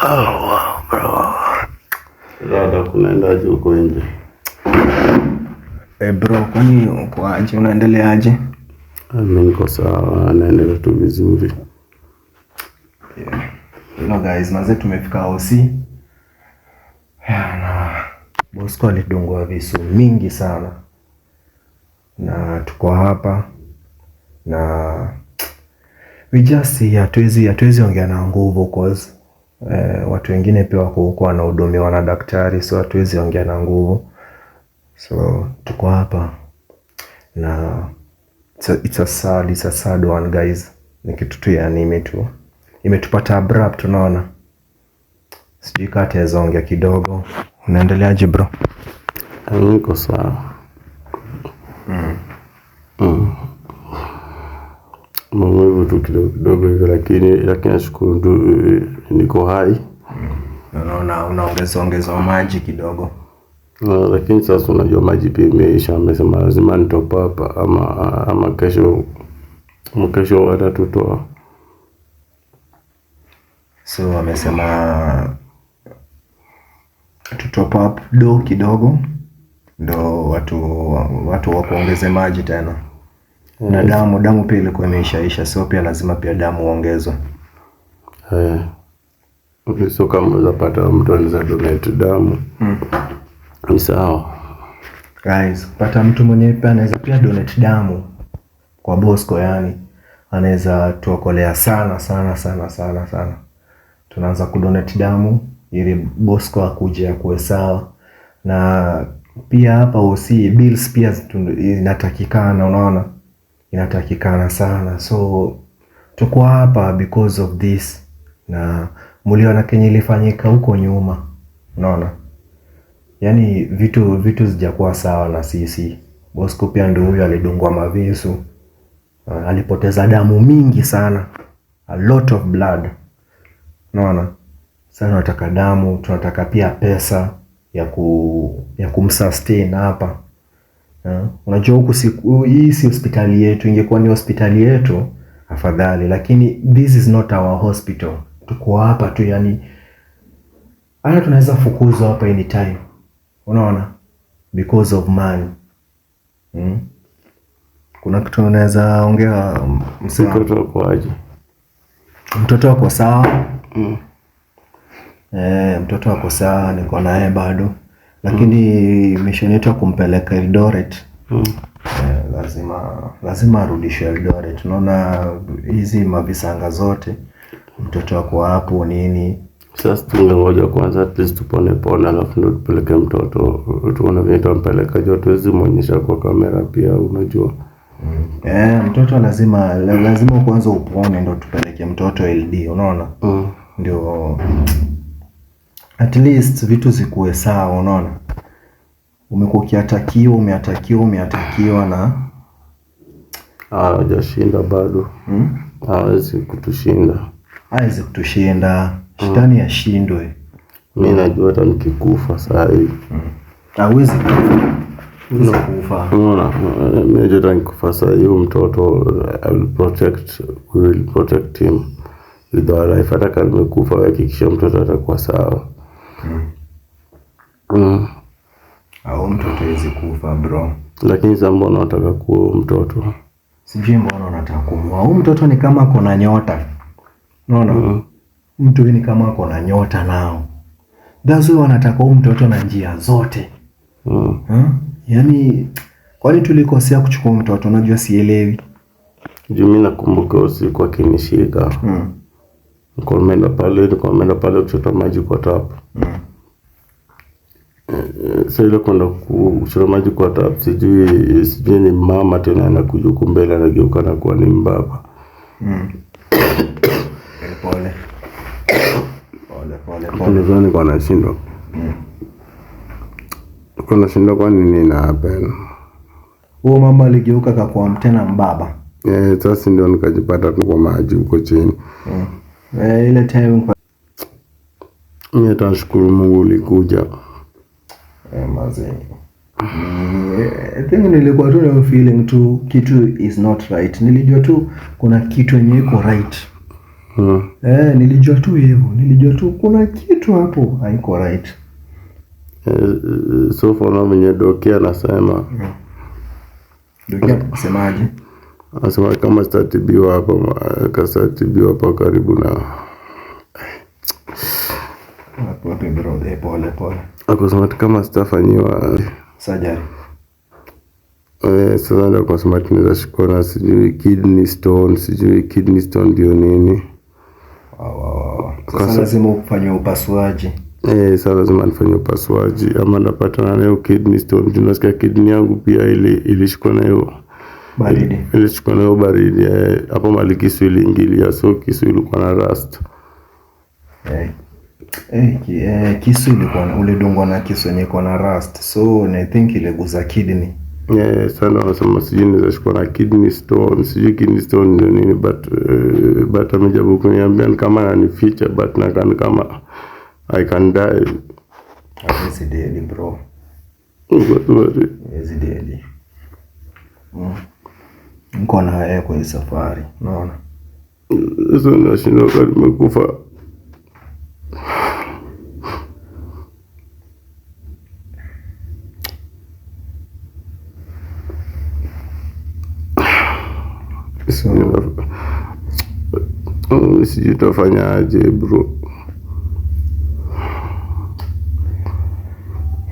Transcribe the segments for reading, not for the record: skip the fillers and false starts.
Oh, wow, bro. Dada kunaendaje huko nje? Bro, kwani uko aje? Unaendeleaje? Mimi niko sawa, naendelea tu vizuri. Yeah. Hello guys, manze tumefika OC. Na Bosco alidungwa visu mingi sana. Na tuko hapa na we just see hatuwezi ongea na nguvu cause watu wengine pia wako huko wanahudumiwa na daktari, so hatuwezi ongea na nguvu. So tuko hapa na it's a sad one guys. Ni kitu tu ya anime tu. Imetupata abrupt tunaona. Sijui kama taweza ongea kidogo. Unaendeleaje bro? Niko sawa. Mambo tu kidogo hivyo, lakini nashukuru tu niko hai. Unaona unaongeza maji kidogo. Lakini sasa unajua maji pia imeisha, amesema lazima nitop up ama kesho watatutoa. So amesema tutop up do kidogo ndo watu wakuongeze maji tena. Na damu pia ilikuwa imeishaisha, so pia lazima pia damu uongezwe. So kama unapata mtu anaweza donate damu. Ni sawa. Guys, pata mtu mwenye pia anaweza pia donate damu kwa Bosco, yani anaweza tuokolea sana. Tunaanza kudonate damu ili Bosco akuje akuwe sawa. Na pia hapa OC bills pia inatakikana, unaona? Inatakikana sana. So tuko hapa because of this. Na muliona kenye ilifanyika huko nyuma, unaona? Yani vitu zijakuwa sawa na sisi. Bosco pia ndio huyo alidungwa mavisu. Alipoteza damu mingi sana. A lot of blood. Unaona? Sasa tunataka damu, tunataka pia pesa ya kumsustain hapa. Unajua huku hii si hospitali yetu. Ingekuwa ni hospitali yetu afadhali, lakini this is not our hospital. Tuko hapa tu, yani hata tunaweza fukuzwa hapa anytime. Unaona? Because of money. Kuna kitu unaweza ongea Mtoto wako aje? Mtoto wako sawa? Mtoto wako sawa, niko naye bado. Lakini mission yetu kumpeleka Eldoret. Lazima arudishwe Eldoret. Unaona hizi mavisanga zote. Mtoto wako hapo nini? Sasa tungoja kwanza at least tupone alafu ndo tupeleke mtoto. Tuone vile tumpeleka, jua tuwezi muonyesha kwa kamera pia, unajua. Mtoto lazima kwanza upone ndo tupeleke mtoto LD, unaona? Ndio at least vitu zikuwe sawa, unaona? Umekuwa umeatakiwa na hajashinda bado. Hawezi kutushinda. Shetani ashindwe. Mimi najua hata nikikufa saa hii. Hawezi kufa. Unaona, mimi najua hata nikikufa saa hii mtoto we will protect him with our life. Hata kama nimekufa, hakikisha mtoto atakuwa sawa. Au mtoto hawezi kufa bro. Lakini sasa mbona unataka kuua mtoto? Sijui mbona unataka kuua. Huyu mtoto ni kama ako na nyota. Unaona? Mtu ni kama ako na nyota nao. That's why wanataka huyu mtoto na njia zote. Yaani kwani tulikosea kuchukua mtoto? Unajua sielewi. Mimi nakumbuka usiku akinishika. Nikaenda pale kuchota maji kwa tap. Sasa ile kwenda kuchota maji kwa tap, sijui ni mama tena anakuja huko mbele, anageuka na kuwa ni mbaba. Pole. Nadhani kwa nashindwa. Kuna shindwa kwa nini na happen? Huyo mama aligeuka akakuwa tena mbaba. Sasa ndio nikajipata kwa maji huko chini. Ile time mimi nashukuru Mungu ulikuja. Maze. I think nilikuwa tu na feeling tu kitu is not right. Nilijua tu kuna kitu yenye iko right. Nilijua tu hivyo, nilijua tu kuna kitu hapo haiko right. So for now mwenye Dokia anasema Dokia semaje? Anasema kama statibiwa hapa karibu na wapi bro, pole. akosema kama sitafanyiwa Surgery. Sasa ndio kwa smart tunaweza shikona sijui kidney stone ndio nini. Sasa lazima ufanye upasuaji. Sasa lazima nifanye upasuaji ama napata na hiyo kidney stone. Tunasikia kidney yangu pia ilishikwa na hiyo baridi. Ilishikwa na hiyo baridi. Hapo mali kisu iliingilia, so kisu ilikuwa na rust. Kisu ilikuwa ulidungwa na kisu yenye iko na rust. So I think iliguza kidney. Sana wanasema sijui nizashikwa na kidney stone ndio nini, but amejabu kuniambia kama ananificha, but nakani kama I can die. Hawezi dead bro. Hawezi dead. Niko na yeye kwa safari, unaona? Sasa nashinda kama nimekufa. Sijui utafanyaje bro.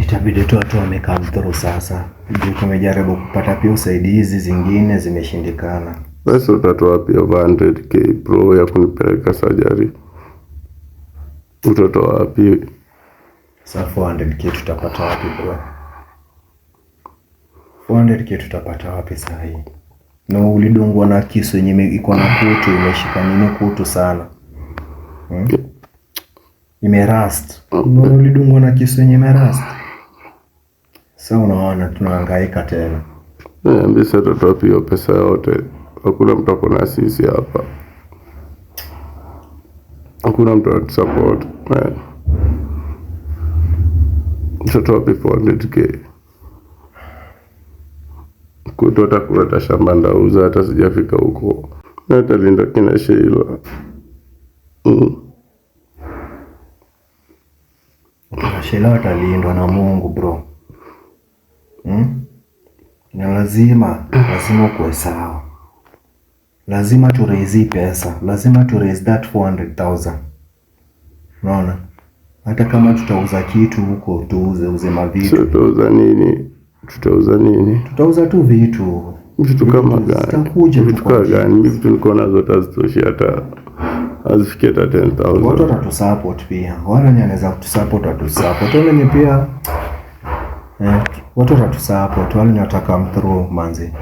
Itabidi tu watu wamecome through sasa. Ndio tumejaribu kupata pia usaidizi, zingine zimeshindikana. Sasa utatoa pia 100k bro ya kunipeleka surgery. Utatoa wapi? Sasa 400k tutapata wapi bro? 400k tutapata wapi sasa hii? Na ulidungwa na kisu yenye iko na kutu, imeshika nini kutu sana. Imerust. Ulidungwa na kisu yenye imerust. Sasa unaona tunahangaika tena. Mbisa tutatoa hiyo pesa yote. Hakuna mtu ako na sisi hapa. Hakuna mtu anatusupport. Tutatoa 400k. Kutota kuleta shamba ndauza, hata sijafika huko. Hata linda kina Sheila. Sheila atalindwa na Mungu bro. Na lazima kuwe sawa. Lazima tu raise pesa. Lazima tu raise that 400,000. Unaona? Hata kama tutauza kitu huko, tuuze mavitu. Tutauza nini? Tutauza tu vitu. Vitu kama gani? Vitu kama gani? Vitu niko nazo tazitoshi hata azifikie hata 10,000. Watu watatusupport pia. Wale wenye wanaweza kutusupport watatusupport. Wale wenye pia watu watatusupport. Wale wenye wataka through manzi.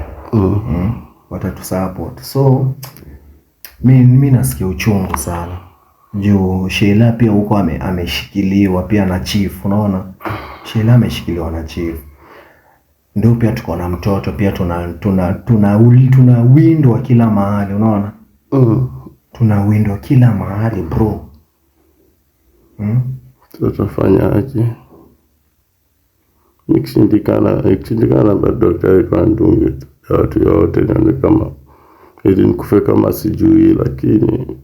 Watatusupport. So mimi nasikia uchungu sana. Juu Sheila pia huko ameshikiliwa pia na chief, unaona? Sheila ameshikiliwa na chief. Ndio pia tuko na mtoto pia tunawindwa kila mahali, unaona? Tunawindwa kila mahali bro. Tutafanya aje? Ikishindikana bado daktari kwa ndunge watu yote ndio kama ili nikufe kama sijui, lakini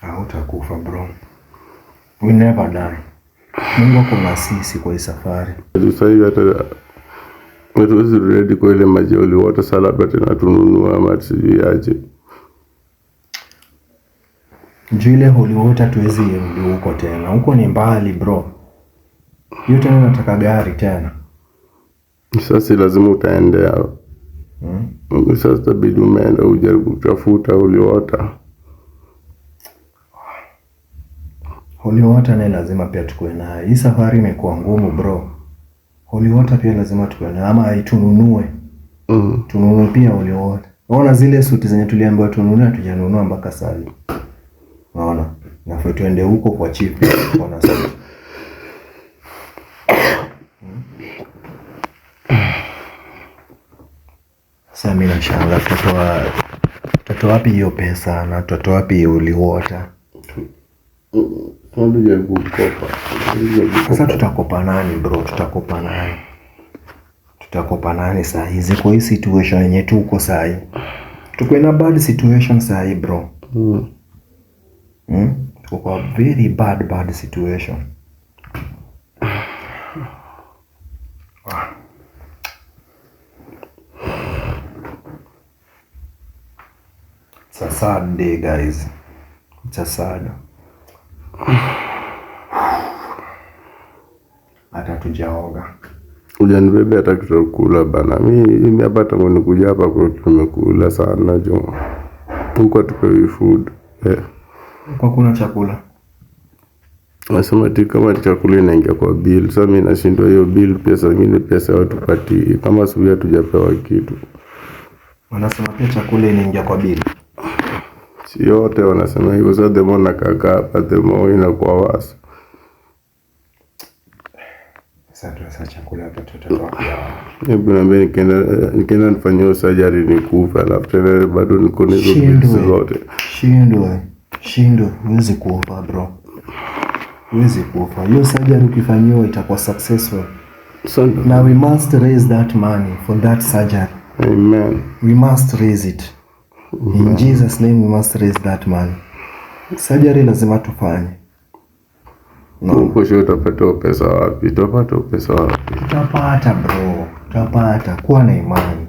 hautakufa bro. We never die. Mungu kuna sisi kwa hii safari. Sasa hivi hata wetu ready kwa ile maji ya water salad tena tununua ama sijui aje. Juu ile holy water tuwezi rudi huko tena. Huko ni mbali bro. Hiyo tena nataka gari tena. Sasa lazima utaendea. Sasa tabidi umeenda ujaribu kutafuta holy water. Holy water naye lazima pia tukue nayo. Hii safari imekuwa ngumu bro. Holy water pia lazima tukue nayo ama tununue. Tununue pia holy water. Unaona zile suti zenye tuliambiwa tununue hatujanunua mpaka sasa. Unaona? Nafaa tuende huko kwa chief kwa na suti. Sasa mimi nashangaa tutatoa wapi hiyo pesa na tutatoa wapi holy water? Sasa tutakopa nani bro? Tutakopa nani saa hizi kwa hii situation yenye tuko saa hii? Tuko in a bad situation saa hii bro. Tuko kwa very bad situation. It's a sad day, guys. It's a sad. Hata tujaoga. Ujanibebe hata kitakula bana. Mimi hapa tangu nikuja hapa kwa tumekula sana jo. Huko tupewi food. Kwa kuna chakula. Nasema kama chakula inaingia kwa bill. Sasa mimi nashindwa hiyo bill, pesa nyingine pesa watu pati kama suya tujapewa kitu. Wanasema pia chakula inaingia kwa bill. Si yote wanasema hivyo. Sasa demo na kaka hapa demo inakuwa wasi. Sasa chakula hapa tutatoa. Hebu niambie nikienda nifanyie surgery nikufa, alafu tena bado niko na hizo bills zote. Shindwe, huwezi kufa bro. Huwezi kufa. Hiyo surgery ukifanyiwa itakuwa successful. Now we must raise that money for that surgery. Amen. We must raise it. In Jesus name we must raise that money. Surgery lazima tufanye. Uko sure utapata pesa wapi? Utapata bro. Utapata. Kuwa na imani.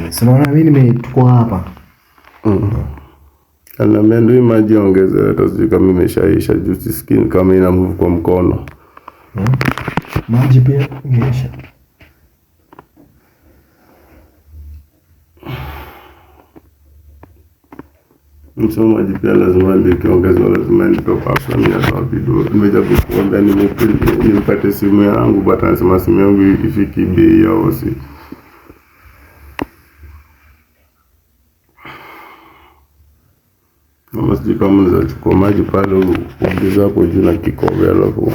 Si unaona mimi nimetukua hapa. Anamendo maji ongeze hata sijui kama imeshaisha juu skin kama ina move kwa mkono. Maji pia ingeisha. Msoma maji pia lazima nikiongezwa, lazima nitope after mimi na video. Nimejaribu kuomba nipate simu yangu but anasema simu yangu ifiki bei yao si. Mama sijui kama unaweza chukua maji pale uongeza hapo juu na kikombe alafu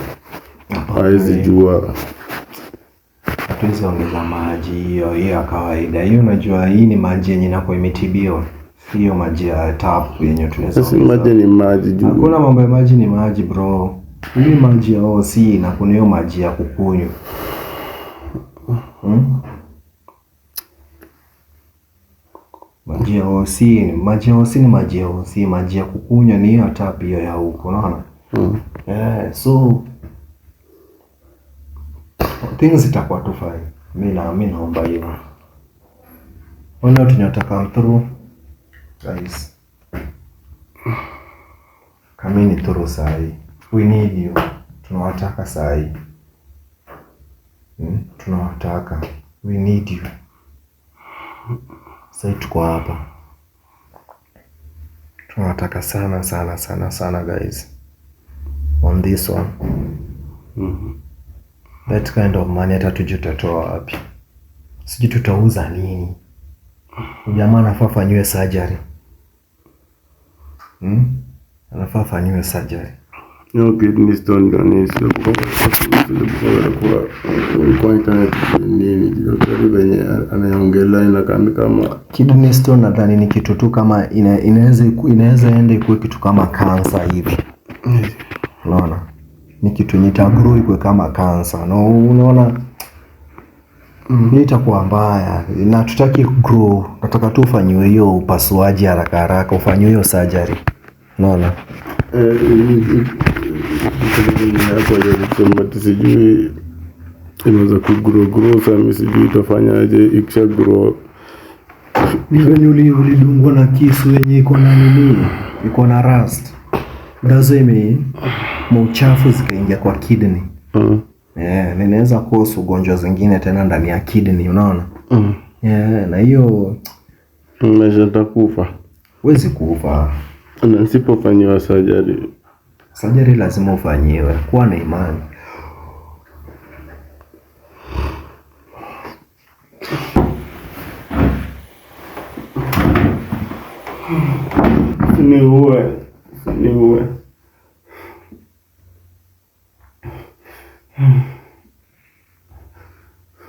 haizi jua. Hatuwezi ongeza maji hiyo ya kawaida. Hiyo unajua hii ni maji yenye nako imetibiwa. Hiyo maji ya tap yenye tunaweza. Sasa maji ni maji juu. Hakuna mambo ya maji ni maji bro. Hii maji ya OC na kuna hiyo maji ya kukunywa. Maji ya OC ni maji ya kukunywa ni hiyo tap hiyo ya huko, unaona? So things zitakuwa tu fine. Mimi naomba hivyo. Wala tunataka through guys. Kamini through sahi. We need you. Tunawataka sahi. Tunawataka. We need you. Sahi tuko hapa. Tunawataka sana guys. On this one. That kind of money hata tujue tutatoa wapi. Sijui tutauza nini. Jamaa anafaa afanyiwe surgery. Anafaa afanyiwe surgery. No kidney stone ndio kwa internet nini ndio venye anaongelea inakaa kama kidney stone. Nadhani ni kitu tu kama inaweza ende ikuwe kitu kama cancer hivi. Unaona? Ni kitu nitagrow ikuwe kama cancer. No, unaona? Hii itakuwa mbaya. Na tutaki grow. Nataka tu ufanyiwe hiyo upasuaji haraka ufanyiwe hiyo surgery. Unaona? Sijui inaweza kugrow sana, sijui itafanyaje ikisha grow. Venye ulidungwa na kisu yenye iko na nini? Iko na rust. Ndazo mauchafu zikaingia kwa kidney. Ninaweza cause ugonjwa zingine tena ndani ya kidney, unaona? Na hiyo nitakufa. Huwezi kufa. Na nisipofanyiwa surgery. Surgery lazima ufanyiwe. Kuwa na imani. Niue.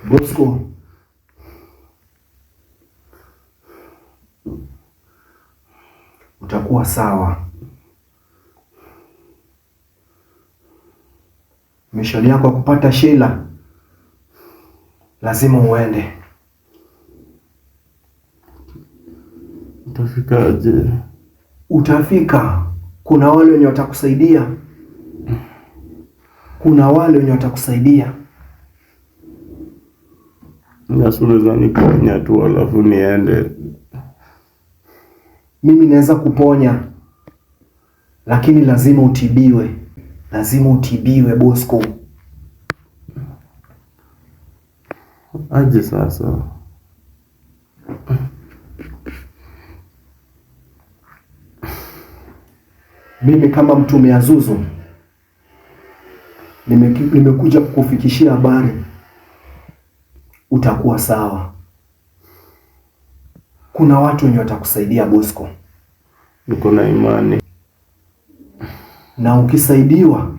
Bosco. Utakuwa sawa. Mishoni yako kupata Sheila lazima uende. Utafikaje? Utafika. Kuna wale wenye watakusaidia, kuna wale wenye watakusaidia. Nasuliza niponya tu alafu niende. Mimi naweza kuponya, lakini lazima utibiwe. Lazima utibiwe Bosco. Aje sasa. Mimi kama mtume Azuzu nimekuja kukufikishia habari. Utakuwa sawa. Kuna watu wenye watakusaidia Bosco. Niko na imani. Na ukisaidiwa,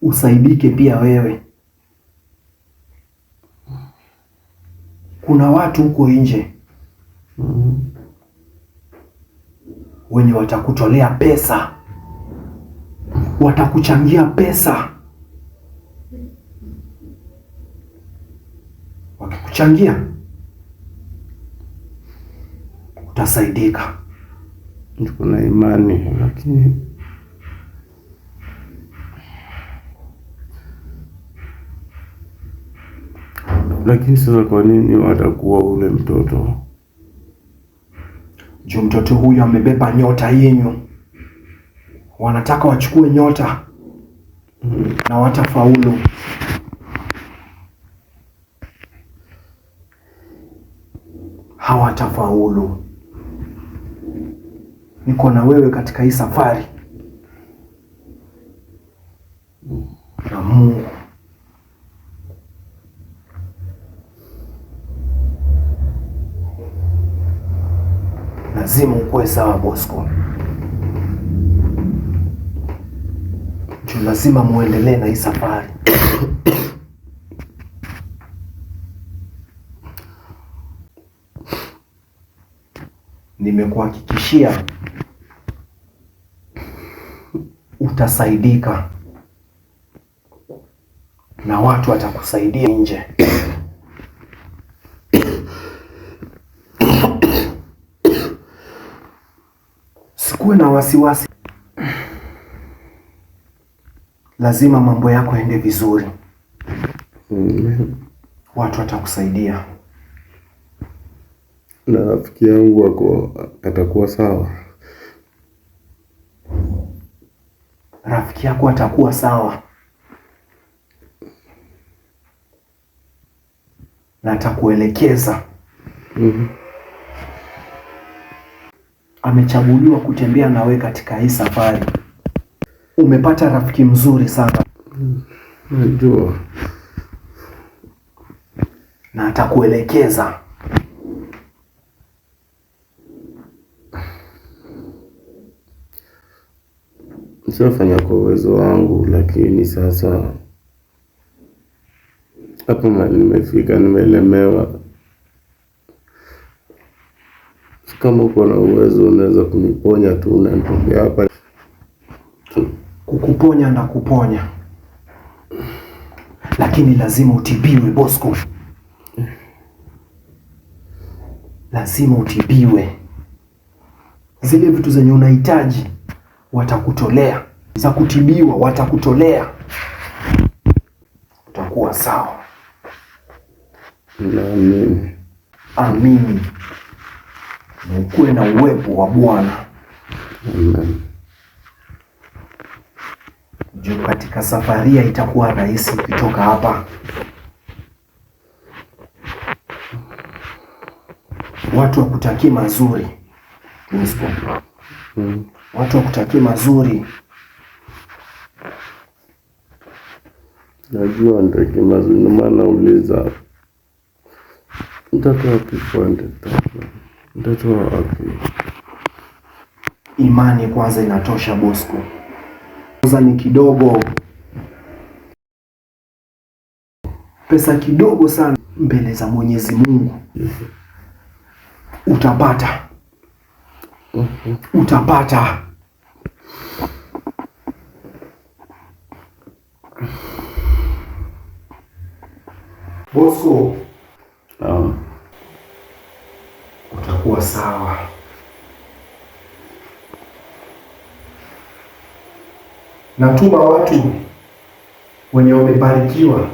usaidike pia wewe. Kuna watu huko nje wenye watakutolea pesa, watakuchangia pesa. Wakikuchangia utasaidika. Niko na imani, lakini sasa kwa nini watakuwa ule mtoto? Juu mtoto huyu amebeba nyota yenyu. Wanataka wachukue nyota na watafaulu. Hawatafaulu. Niko na wewe katika hii safari na Mungu. Lazima ukuwe sawa Bosco. Lazima muendelee na hii safari. Nimekuhakikishia utasaidika na watu watakusaidia nje. Sikuwe na wasiwasi. Lazima mambo yako yaende vizuri. Watu watakusaidia. Na rafiki yangu atakuwa sawa. Rafiki yako atakuwa sawa. Na atakuelekeza. Amechaguliwa kutembea nawe katika hii safari. Umepata rafiki mzuri sana. Najua. Na atakuelekeza. Nishafanya kwa uwezo wangu, lakini sasa hapo nimefika, nimelemewa. Kama uko na uwezo unaweza kuniponya tu, unanitokea hapa. Kukuponya na kuponya, lakini lazima utibiwe Bosco. Lazima utibiwe. Zile vitu zenye unahitaji watakutolea. Za kutibiwa watakutolea. Utakuwa sawa. Naamini. Amini. Na ukuwe na uwepo wa Bwana. Amen. Juu katika safaria itakuwa rahisi kutoka hapa. Watu wakutakie mazuri. Watu wakutakie mazuri. Najua nitaki mazuri, maana nauliza mtoto wapi kwenda? Mtoto wapi? Imani kwanza inatosha Bosco. Kwanza ni kidogo. Pesa kidogo sana mbele za Mwenyezi Mungu. Utapata. Utapata. Bosco. Utakuwa sawa. natuma watu wenye wamebarikiwa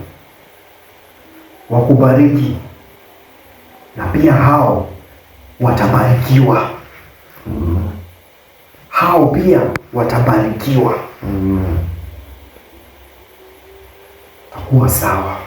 wakubariki, na pia hao watabarikiwa. Hao pia watabarikiwa. Takuwa sawa.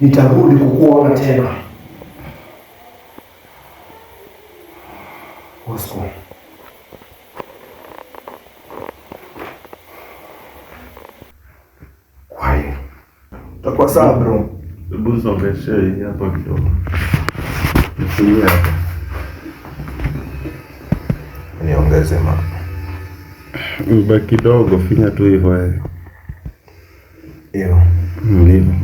Nitarudi kukuona tena Bosco. Kwai. Utakuwa sawa bro. Hebu songeshe hii hapa kidogo. Nifungie hapa. Niongeze Baki kidogo, finya tu hivyo. Hiyo. Ndivyo.